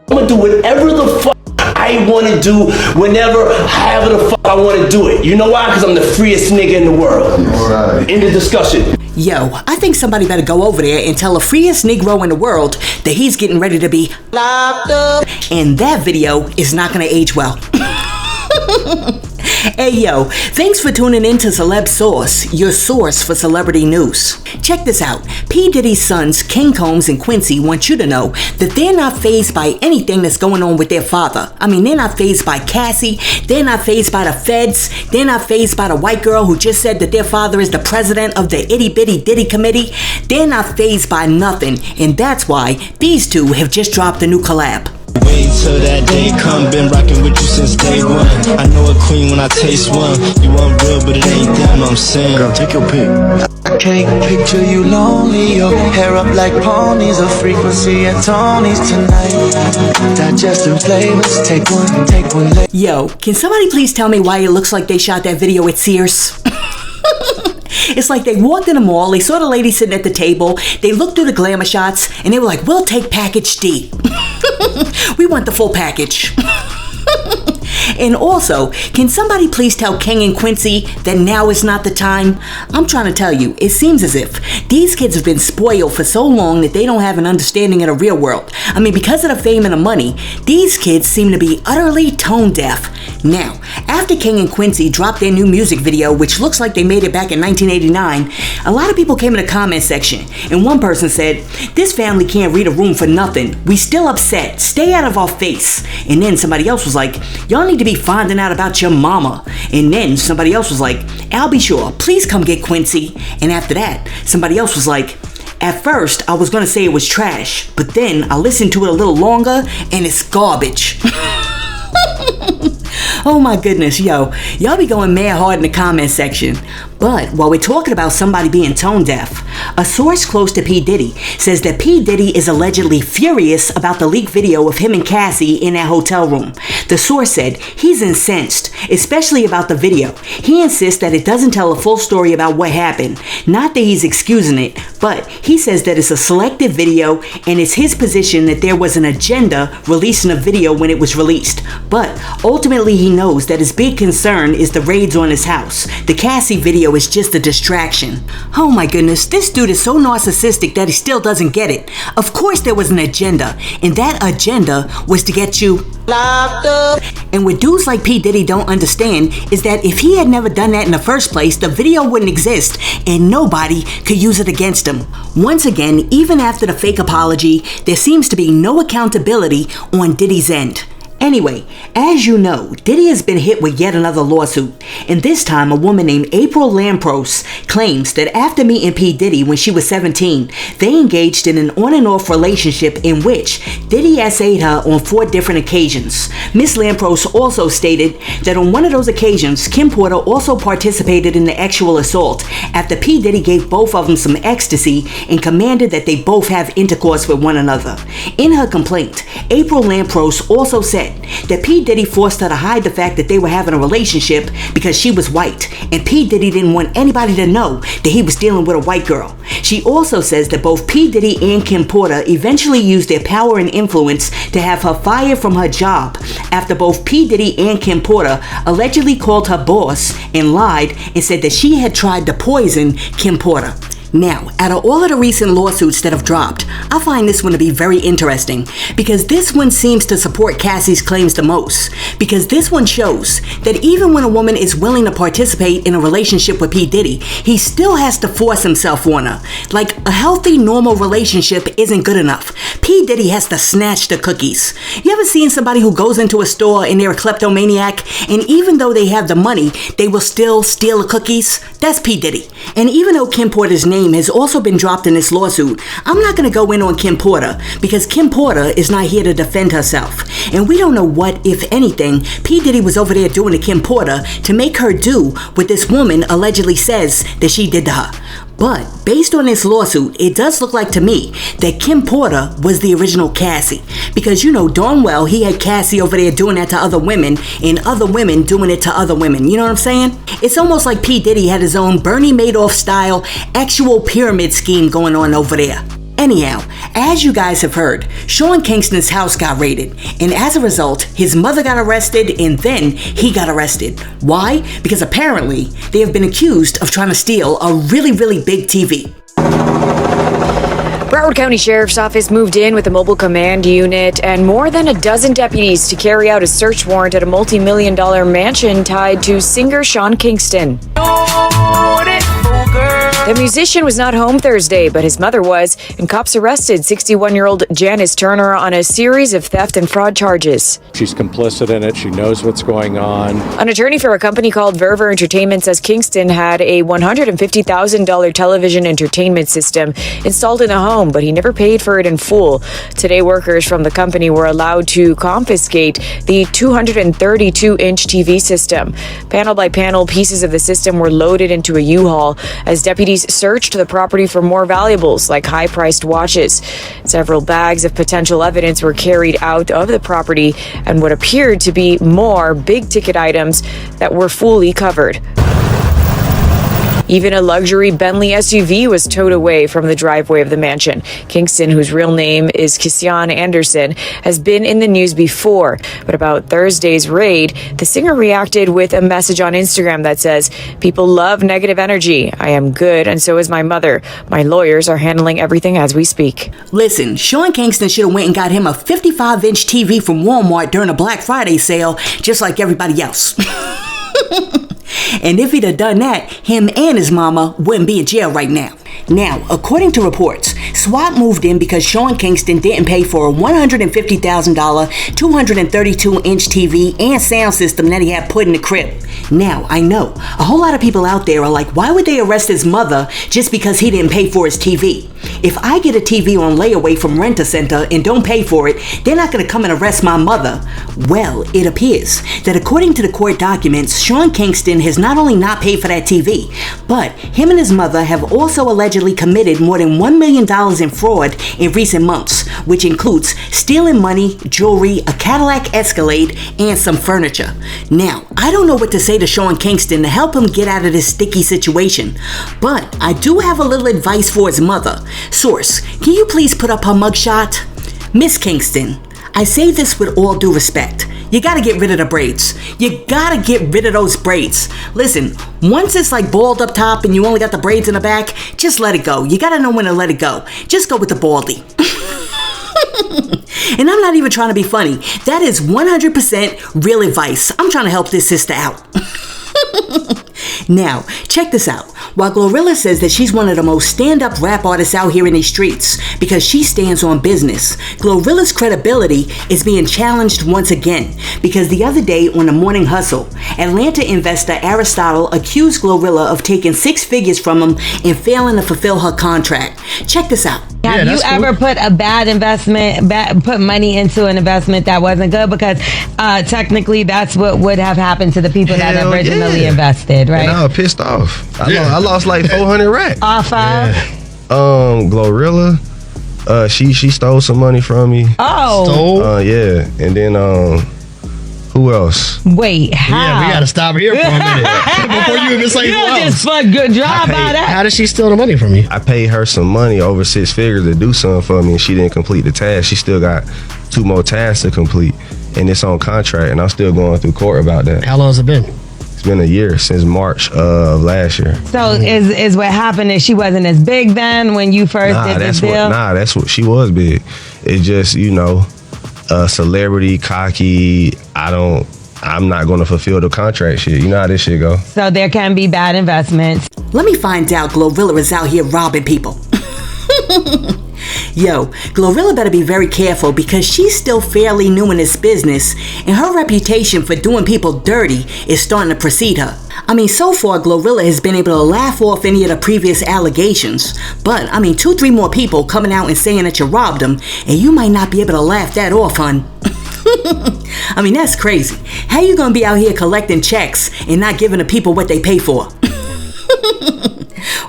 I'm gonna do whatever the fuck I want to do, whenever, however the fuck I want to do it. You know why? Because I'm the freest nigga in the world. Right. End of discussion. Yo, I think somebody better go over there and tell the freest Negro in the world that he's getting ready to be locked up. And that video is not gonna age well. Hey yo, thanks for tuning in to Celeb Source, your source for celebrity news. Check this out. P. Diddy's sons, King Combs and Quincy, want you to know that they're not fazed by anything that's going on with their father. I mean, they're not fazed by Cassie, they're not fazed by the feds, they're not fazed by the white girl who just said that their father is the president of the itty bitty Diddy committee. They're not fazed by nothing, and that's why these two have just dropped a new collab. Wait till that day come, been rocking with you since day one. I know a queen when I taste one. You want real, but it ain't them, I'm saying. Girl, take your pick. I can't picture you lonely, your hair up like ponies, a frequency at Tony's tonight. Digesting flavors, take one. Yo, can somebody please tell me why it looks like they shot that video at Sears? It's like they walked in the mall, they saw the lady sitting at the table, they looked through the glamour shots, and they were like, we'll take package D. We want the full package. And also, can somebody please tell King and Quincy that now is not the time? I'm trying to tell you, it seems as if these kids have been spoiled for so long that they don't have an understanding of the real world. I mean, because of the fame and the money, these kids seem to be utterly tone deaf. Now, after King and Quincy dropped their new music video, which looks like they made it back in 1989, a lot of people came in the comment section, and one person said, "This family can't read a room for nothing. We still upset. Stay out of our face." And then somebody else was like, "Y'all need to be finding out about your mama." And then somebody else was like, "I'll be sure. Please come get Quincy." And after that, somebody else was like, "At first, I was gonna say it was trash, but then I listened to it a little longer, and it's garbage." Oh my goodness, yo, y'all be going mad hard in the comment section. But while we're talking about somebody being tone deaf, a source close to P. Diddy says that P. Diddy is allegedly furious about the leaked video of him and Cassie in that hotel room. The source said he's incensed, especially about the video. He insists that it doesn't tell a full story about what happened. Not that he's excusing it, but he says that it's a selective video and it's his position that there was an agenda releasing a video when it was released. But ultimately he knows that his big concern is the raids on his house. The Cassie video is just a distraction. Oh my goodness, this dude is so narcissistic that he still doesn't get it. Of course there was an agenda, and that agenda was to get you locked up. And what dudes like P. Diddy don't understand is that if he had never done that in the first place, the video wouldn't exist and nobody could use it against him. Once again, even after the fake apology, there seems to be no accountability on Diddy's end. Anyway, as you know, Diddy has been hit with yet another lawsuit, and this time a woman named April Lampros claims that after meeting P. Diddy when she was 17, they engaged in an on and off relationship in which Diddy essayed her on 4 different occasions. Miss Lampros also stated that on one of those occasions, Kim Porter also participated in the actual assault after P. Diddy gave both of them some ecstasy and commanded that they both have intercourse with one another. In her complaint, April Lampros also said that P. Diddy forced her to hide the fact that they were having a relationship because she was white, and P. Diddy didn't want anybody to know that he was dealing with a white girl. She also says that both P. Diddy and Kim Porter eventually used their power and influence to have her fired from her job after both P. Diddy and Kim Porter allegedly called her boss and lied and said that she had tried to poison Kim Porter. Now, out of all of the recent lawsuits that have dropped, I find this one to be very interesting because this one seems to support Cassie's claims the most, because this one shows that even when a woman is willing to participate in a relationship with P. Diddy, he still has to force himself on her. Like, a healthy, normal relationship isn't good enough. P. Diddy has to snatch the cookies. You ever seen somebody who goes into a store and they're a kleptomaniac, and even though they have the money, they will still steal the cookies? That's P. Diddy. And even though Kim Porter's name has also been dropped in this lawsuit, I'm not going to go in on Kim Porter because Kim Porter is not here to defend herself. And we don't know what, if anything, P. Diddy was over there doing to Kim Porter to make her do what this woman allegedly says that she did to her. But based on this lawsuit, it does look like to me that Kim Porter was the original Cassie. Because you know darn well he had Cassie over there doing that to other women and other women doing it to other women. You know what I'm saying? It's almost like P. Diddy had his own Bernie Madoff style actual pyramid scheme going on over there. Anyhow, as you guys have heard, Sean Kingston's house got raided, and as a result, his mother got arrested and then he got arrested. Why? Because apparently they have been accused of trying to steal a really, really big TV. Broward County Sheriff's Office moved in with a mobile command unit and more than a dozen deputies to carry out a search warrant at a multi-million-dollar mansion tied to singer Sean Kingston. The musician was not home Thursday, but his mother was, and cops arrested 61-year-old Janice Turner on a series of theft and fraud charges. She's complicit in it. She knows what's going on. An attorney for a company called Verver Entertainment says Kingston had a $150,000 television entertainment system installed in the home, but he never paid for it in full. Today, workers from the company were allowed to confiscate the 232-inch TV system. Panel by panel, pieces of the system were loaded into a U-Haul as deputies searched the property for more valuables like high-priced watches. Several bags of potential evidence were carried out of the property and what appeared to be more big-ticket items that were fully covered. Even a luxury Bentley SUV was towed away from the driveway of the mansion. Kingston, whose real name is Kisyan Anderson, has been in the news before. But about Thursday's raid, the singer reacted with a message on Instagram that says, "People love negative energy. I am good, and so is my mother. My lawyers are handling everything as we speak." Listen, Sean Kingston should have went and got him a 55-inch TV from Walmart during a Black Friday sale, just like everybody else. And if he'd have done that, him and his mama wouldn't be in jail right now. Now, according to reports, SWAT moved in because Sean Kingston didn't pay for a $150,000 232-inch TV and sound system that he had put in the crib. Now, I know, a whole lot of people out there are like, why would they arrest his mother just because he didn't pay for his TV? If I get a TV on layaway from Rent-A-Center and don't pay for it, they're not going to come and arrest my mother. Well, it appears that according to the court documents, Sean Kingston has not only not paid for that TV, but him and his mother have also allegedly committed more than $1 million in fraud in recent months, which includes stealing money, jewelry, a Cadillac Escalade, and some furniture. Now, I don't know what to say to Sean Kingston to help him get out of this sticky situation, but I do have a little advice for his mother. Source, can you please put up her mugshot? Miss Kingston, I say this with all due respect. You gotta get rid of the braids. You gotta get rid of those braids. Listen, once it's like bald up top and you only got the braids in the back, just let it go. You gotta know when to let it go. Just go with the baldy. And I'm not even trying to be funny. That is 100% real advice. I'm trying to help this sister out. Now, check this out. While Glorilla says that she's one of the most stand-up rap artists out here in these streets because she stands on business, Glorilla's credibility is being challenged once again because the other day on the Morning Hustle, Atlanta investor Aristotle accused Glorilla of taking 6 figures from him and failing to fulfill her contract. Check this out. Have you ever put a bad investment, put money into an investment that wasn't good? Because technically that's what would have happened to the people that originally invested, right? And I was pissed off. I lost like 400 racks. Off of? Glorilla, she stole some money from me. Oh. Yeah. And then who else? Wait, how? Yeah, we gotta stop here for a minute before you even say who else. Good job about that. How did she steal the money from you? I paid her some money, over 6 figures, to do something for me, and she didn't complete the task. She still got 2 more tasks to complete, and it's on contract, and I'm still going through court about that. How long has it been? It's been a year, since March of last year. So is what happened is she wasn't as big then when you first did this deal? That's what she was big. It's just, celebrity, cocky. I'm not going to fulfill the contract shit. You know how this shit go. So there can be bad investments. Let me find out Glorilla is out here robbing people. Yo, Glorilla better be very careful because she's still fairly new in this business and her reputation for doing people dirty is starting to precede her. I mean, so far Glorilla has been able to laugh off any of the previous allegations, but 2-3 more people coming out and saying that you robbed them and you might not be able to laugh that off, hun. That's crazy. How you gonna be out here collecting checks and not giving the people what they pay for?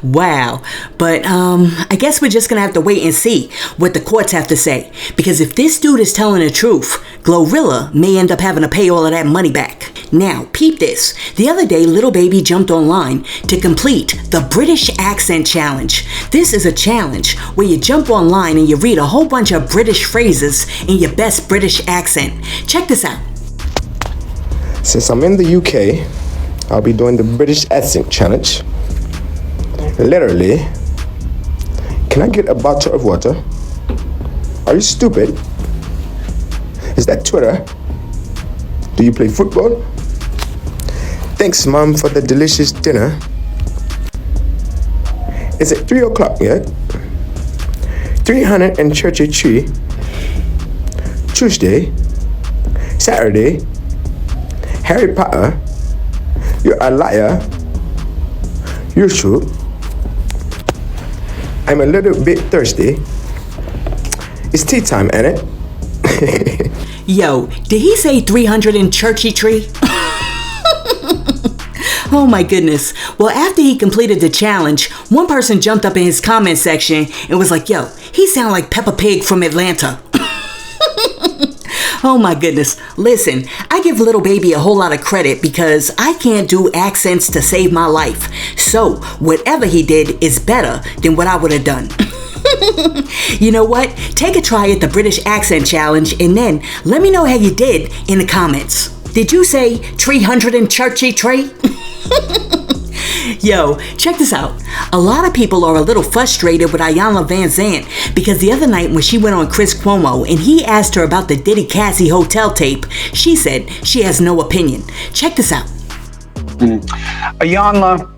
Wow. But I guess we're just gonna have to wait and see what the courts have to say. Because if this dude is telling the truth, Glorilla may end up having to pay all of that money back. Now, peep this. The other day, Little Baby jumped online to complete the British Accent Challenge. This is a challenge where you jump online and you read a whole bunch of British phrases in your best British accent. Check this out. Since I'm in the UK, I'll be doing the British Accent Challenge. Literally, can I get a bottle of water? Are you stupid? Is that Twitter? Do you play football? Thanks, Mom, for the delicious dinner. Is it 3 o'clock yet? 333. Tuesday, Saturday, Harry Potter, you're a liar. You should. I'm a little bit thirsty. It's tea time, ain't it? Yo, did he say 300 in churchy tree? Oh my goodness. Well, after he completed the challenge, one person jumped up in his comment section and was like, yo, he sound like Peppa Pig from Atlanta. Oh my goodness. Listen, I give Little Baby a whole lot of credit because I can't do accents to save my life. So, whatever he did is better than what I would have done. You know what? Take a try at the British Accent Challenge and then let me know how you did in the comments. Did you say 300 in churchy tree? Yo, check this out. A lot of people are a little frustrated with Iyanla Vanzant because the other night when she went on Chris Cuomo and he asked her about the Diddy Cassie hotel tape, she said she has no opinion. Check this out. Iyanla,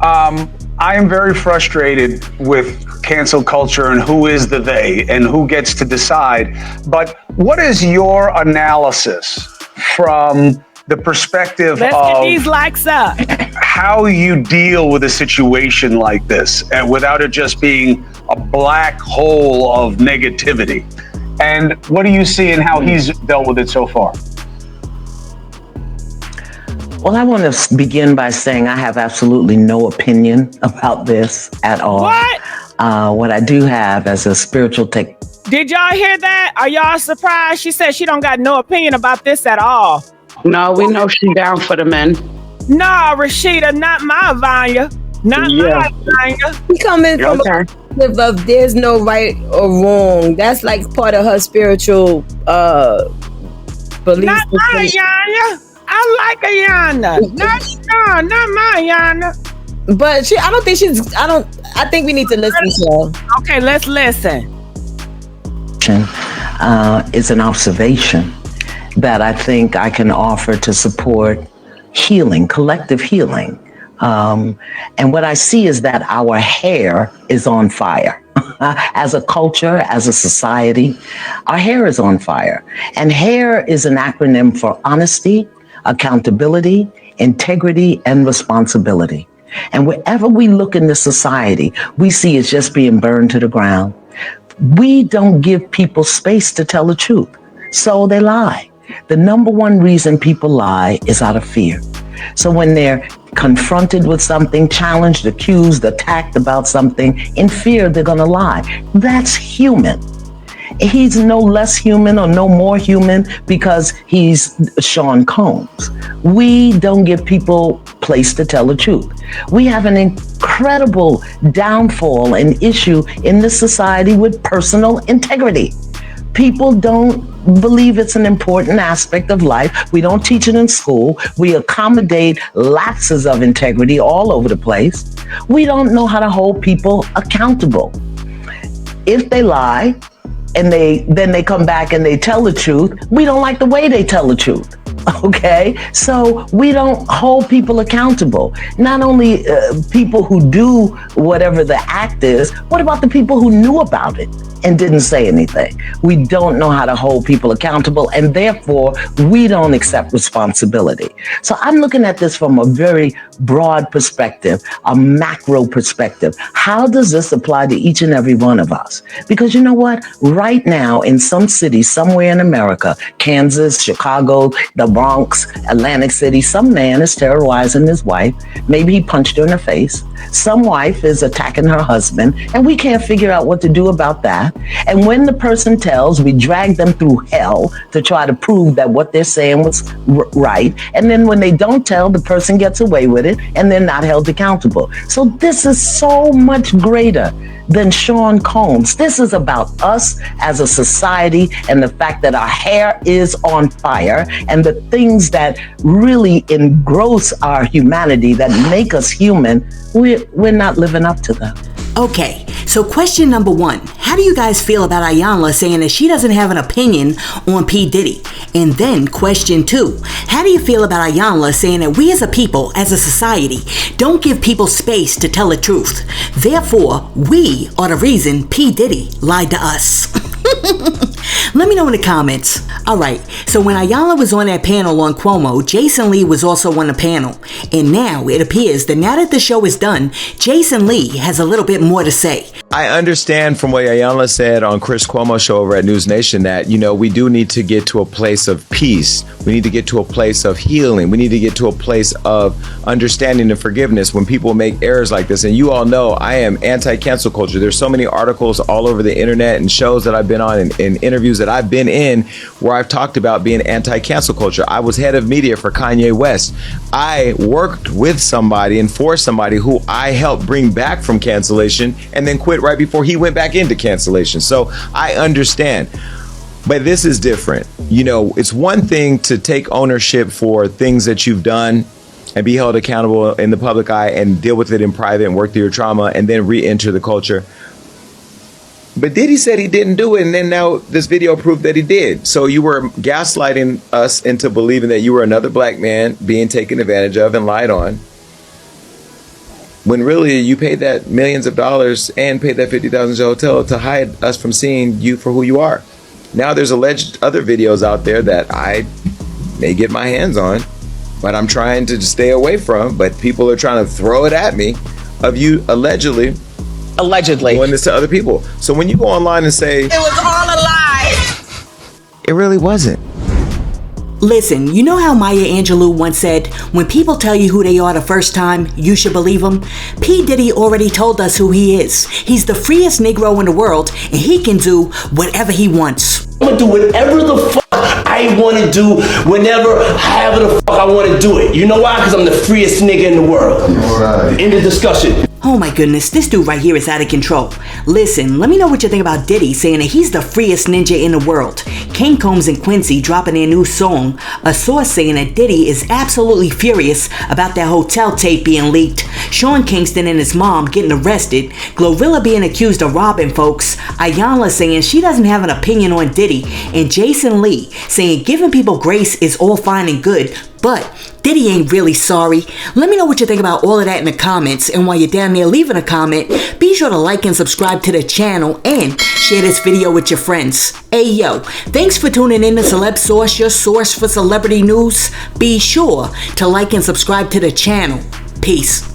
I am very frustrated with cancel culture and who is the they and who gets to decide. But what is your analysis from the perspective Let's get these likes up. How you deal with a situation like this and without it just being a black hole of negativity? And what do you see in how he's dealt with it so far? Well, I want to begin by saying I have absolutely no opinion about this at all. What? What I do have as a spiritual tech. Did y'all hear that? Are y'all surprised? She said she don't got no opinion about this at all. No, we know she down for the men. No, Rashida, not my Vanya. Not my Vanya. He coming from a perspective of there's no right or wrong. That's like part of her spiritual belief. Not my Yana. I like Ayana. Not my Ayana. But I think we need to listen to her. Okay, let's listen. Is an observation that I think I can offer to support healing, collective healing. And what I see is that our hair is on fire. As a culture, as a society, our hair is on fire. And hair is an acronym for honesty, accountability, integrity, and responsibility. And wherever we look in this society, we see it's just being burned to the ground. We don't give people space to tell the truth, so they lie. The number one reason people lie is out of fear. So when they're confronted with something, challenged, accused, attacked about something, in fear, they're gonna lie. That's human. He's no less human or no more human because he's Sean Combs. We don't give people place to tell the truth. We have an incredible downfall and issue in this society with personal integrity. People don't believe it's an important aspect of life. We don't teach it in school. We accommodate lapses of integrity all over the place. We don't know how to hold people accountable. If they lie, and then they come back and they tell the truth, we don't like the way they tell the truth. Okay, so we don't hold people accountable. Not only people who do whatever the act is, what about the people who knew about it? and didn't say anything. We don't know how to hold people accountable, and therefore we don't accept responsibility. So I'm looking at this from a very broad perspective, a macro perspective. How does this apply to each and every one of us? Because you know what? Right now in some cities, somewhere in America, Kansas, Chicago, the Bronx, Atlantic City, some man is terrorizing his wife. Maybe he punched her in the face. Some wife is attacking her husband, and we can't figure out what to do about that. And when the person tells, we drag them through hell to try to prove that what they're saying was right. And then when they don't tell, the person gets away with it and they're not held accountable. So this is so much greater than Sean Combs. This is about us as a society and the fact that our hair is on fire and the things that really engross our humanity, that make us human, we're not living up to them. Okay, so question number 1. How do you guys feel about Iyanla saying that she doesn't have an opinion on P. Diddy? And then question 2. How do you feel about Iyanla saying that we as a people, as a society, don't give people space to tell the truth? Therefore, we are the reason P. Diddy lied to us. Let me know in the comments. Alright, so when Iyanla was on that panel on Cuomo, Jason Lee was also on the panel. And now it appears that now that the show is done, Jason Lee has a little bit more to say. I understand from what Iyanla said on Chris Cuomo's show over at News Nation that, we do need to get to a place of peace. We need to get to a place of healing. We need to get to a place of understanding and forgiveness when people make errors like this. And you all know I am anti-cancel culture. There's so many articles all over the internet and shows that I've been on and interviews that I've been in where I've talked about being anti-cancel culture. I was head of media for Kanye West. I worked with somebody and for somebody who I helped bring back from cancellation and then quit right before he went back into cancellation. So I understand. But this is different. It's one thing to take ownership for things that you've done and be held accountable in the public eye and deal with it in private and work through your trauma and then re-enter the culture. But Diddy said he didn't do it, and then now this video proved that he did. So you were gaslighting us into believing that you were another black man being taken advantage of and lied on, when really you paid that millions of dollars and paid that $50,000 hotel to hide us from seeing you for who you are. Now there's alleged other videos out there that I may get my hands on, but I'm trying to stay away from, but people are trying to throw it at me of you allegedly doing this to other people. So when you go online and say it was all a lie, it really wasn't. Listen, you know how Maya Angelou once said, when people tell you who they are the first time, you should believe them? P. Diddy already told us who he is. He's the freest Negro in the world, and he can do whatever he wants. I'm gonna do whatever the fuck I wanna do, whenever, however the fuck I wanna do it. You know why? Because I'm the freest nigga in the world. End of discussion. Oh my goodness, this dude right here is out of control. Listen, let me know what you think about Diddy saying that he's the freest ninja in the world. King Combs and Quincy dropping their new song. A source saying that Diddy is absolutely furious about that hotel tape being leaked. Sean Kingston and his mom getting arrested. Glorilla being accused of robbing folks. Iyanla saying she doesn't have an opinion on Diddy. And Jason Lee saying giving people grace is all fine and good, but Diddy ain't really sorry. Let me know what you think about all of that in the comments. And while you're down there leaving a comment, be sure to like and subscribe to the channel and share this video with your friends. Hey yo, thanks for tuning in to Celeb Source, your source for celebrity news. Be sure to like and subscribe to the channel. Peace.